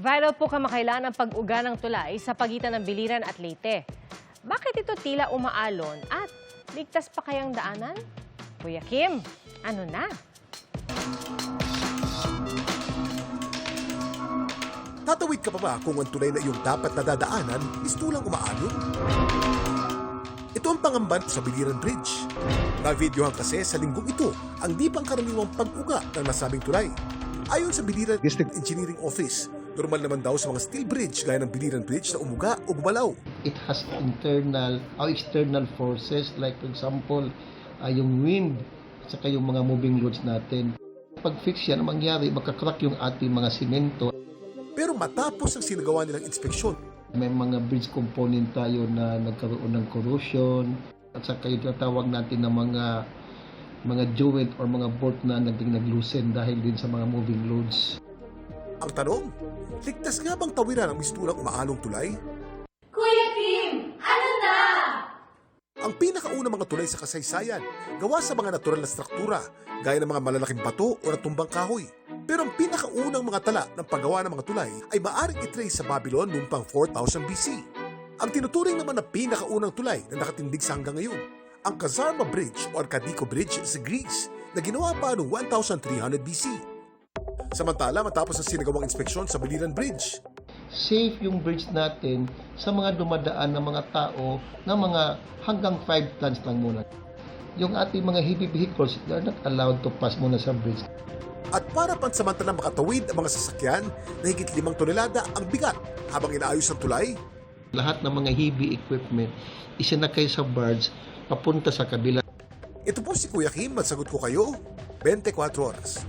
Viral po kamakailan ang pag-uga ng tulay sa pagitan ng Biliran at Leyte. Bakit ito tila umaalon at ligtas pa kayang daanan? Kuya Kim, ano na? Tatawid ka pa ba kung ang tulay na iyong dapat nadadaanan is tulang umaalon? Ito ang pangamban sa Biliran Bridge. Na-videohan kasi sa linggong ito ang di pangkaraniwang pag-uga ng nasabing tulay. Ayon sa Biliran District Engineering Office, normal naman daw sa mga steel bridge gaya ng Biliran Bridge na umuga o gumalaw. It has internal or external forces like for example, yung wind at saka yung mga moving loads natin. Pag fix yan, ang mangyari, magkakrack yung ating mga simento. Pero matapos ang sinagawa nilang inspeksyon, May mga bridge component tayo na nagkaroon ng corrosion at saka yung tinatawag natin na mga joint or mga bolt na naging nag-loosen dahil din sa mga moving loads. ang tanong, ligtas nga bang tawiran ang mistulang umaalong tulay? Kuya Kim, ano na? Ang pinakaunang mga tulay sa kasaysayan, gawa sa mga natural na struktura, gaya ng mga malalaking bato o natumbang kahoy. Pero ang pinakaunang mga tala ng paggawa ng mga tulay ay maaaring itrace sa Babylon noong pang 4000 BC. Ang tinuturing naman na pinakaunang tulay na nakatindig sa hanggang ngayon, ang Kazarma Bridge o Arkadiko Bridge sa Greece na ginawa pa noong 1300 BC. Samantala, matapos ang sinagawang inspeksyon sa Biliran Bridge, Safe yung bridge natin sa mga dumadaan ng mga tao na mga hanggang 5 tons lang muna. Yung ating mga heavy vehicles, they are not allowed to pass muna sa bridge. at para pansamantalang makatawid ang mga sasakyan na higit 5 tonelada ang bigat habang inaayos ang tulay, Lahat ng mga heavy equipment isinakay sa barge papunta sa kabila. ito po si Kuya Kim at sagot ko kayo, 24 oras.